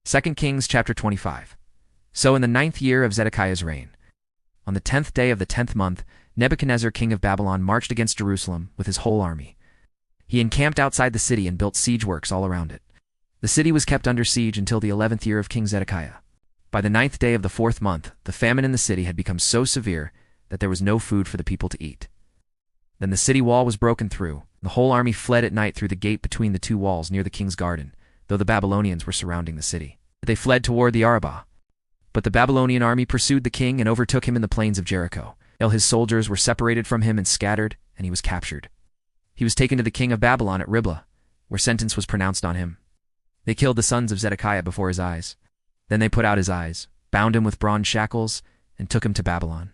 2 Kings chapter 25. So in the 9th year of Zedekiah's reign, on the 10th day of the 10th month, Nebuchadnezzar king of Babylon marched against Jerusalem with his whole army. He encamped outside the city and built siege works all around it. The city was kept under siege until the 11th year of King Zedekiah. By the 9th day of the 4th month, the famine in the city had become so severe that there was no food for the people to eat. Then the city wall was broken through. The whole army fled at night through the gate between the two walls near the king's garden, though the Babylonians were surrounding the city. They fled toward the Arabah. But the Babylonian army pursued the king and overtook him in the plains of Jericho. His soldiers were separated from him and scattered, and he was captured. He was taken to the king of Babylon at Riblah, where sentence was pronounced on him. They killed the sons of Zedekiah before his eyes. Then they put out his eyes, bound him with bronze shackles, and took him to Babylon.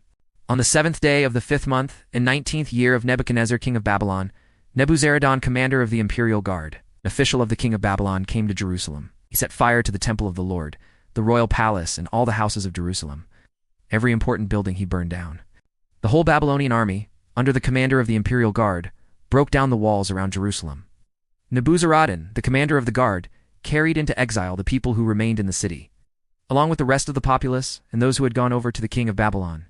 On the 7th day of the 5th month, in 19th year of Nebuchadnezzar king of Babylon, Nebuzaradan commander of the imperial guard, an official of the king of Babylon, came to Jerusalem. He set fire to the temple of the Lord, the royal palace, and all the houses of Jerusalem. Every important building he burned down. The whole Babylonian army, under the commander of the imperial guard, broke down the walls around Jerusalem. Nebuzaradan, the commander of the guard, carried into exile the people who remained in the city, along with the rest of the populace and those who had gone over to the king of Babylon.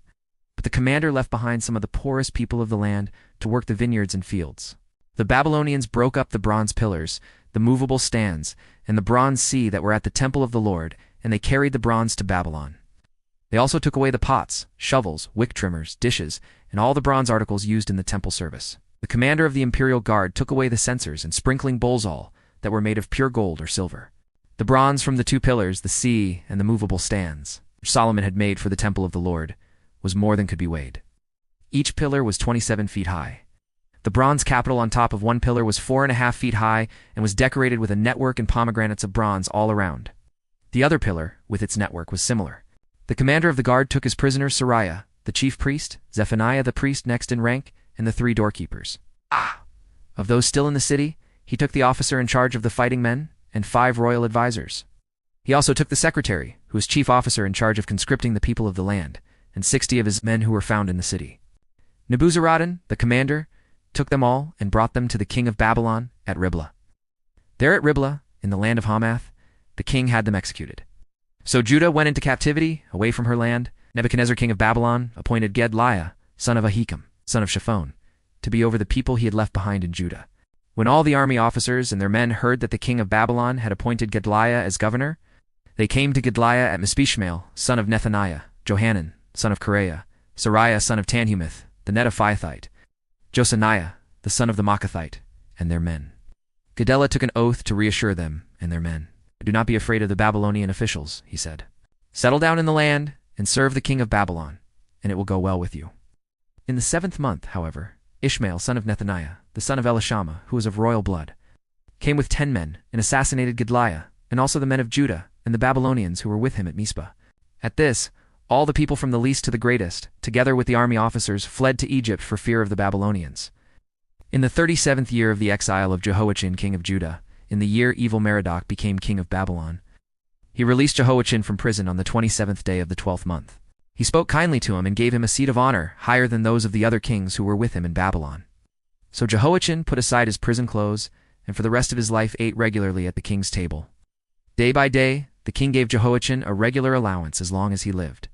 But the commander left behind some of the poorest people of the land to work the vineyards and fields. The Babylonians broke up the bronze pillars, the movable stands, and the bronze sea that were at the temple of the Lord, and they carried the bronze to Babylon. They also took away the pots, shovels, wick trimmers, dishes, and all the bronze articles used in the temple service. The commander of the imperial guard took away the censers and sprinkling bowls all that were made of pure gold or silver. The bronze from the two pillars, the sea, and the movable stands, which Solomon had made for the temple of the Lord, was more than could be weighed. Each pillar was 27 feet high. The bronze capital on top of one pillar was 4.5 feet high and was decorated with a network and pomegranates of bronze all around. The other pillar, with its network, was similar. The commander of the guard took his prisoner Seraiah, the chief priest, Zephaniah the priest next in rank, and the 3 doorkeepers. Of those still in the city, he took the officer in charge of the fighting men and 5 royal advisers. He also took the secretary, who was chief officer in charge of conscripting the people of the land, and 60 of his men who were found in the city. Nebuzaradan, the commander, took them all and brought them to the king of Babylon at Riblah. There at Riblah, in the land of Hamath, the king had them executed. So Judah went into captivity, away from her land. Nebuchadnezzar king of Babylon appointed Gedaliah, son of Ahikam, son of Shaphan, to be over the people he had left behind in Judah. When all the army officers and their men heard that the king of Babylon had appointed Gedaliah as governor, they came to Gedaliah at Mizpah-Ishmael, son of Nethaniah, Johanan, son of Seraiah, Seraiah son of Tanhumeth the Netophathite, Josaniah, the son of the Maacathite, and their men. Gedaliah took an oath to reassure them and their men. "Do not be afraid of the Babylonian officials," he said. "Settle down in the land and serve the king of Babylon, and it will go well with you." In the 7th month, however, Ishmael, son of Nethaniah, the son of Elishama, who was of royal blood, came with 10 men and assassinated Gedaliah, and also the men of Judah and the Babylonians who were with him at Mizpah. At this, all the people from the least to the greatest, together with the army officers, fled to Egypt for fear of the Babylonians. In the 37th year of the exile of Jehoiachin king of Judah, in the year Evil-Merodach became king of Babylon, he released Jehoiachin from prison on the 27th day of the 12th month. He spoke kindly to him and gave him a seat of honor higher than those of the other kings who were with him in Babylon. So Jehoiachin put aside his prison clothes, and for the rest of his life ate regularly at the king's table. Day by day, the king gave Jehoiachin a regular allowance as long as he lived.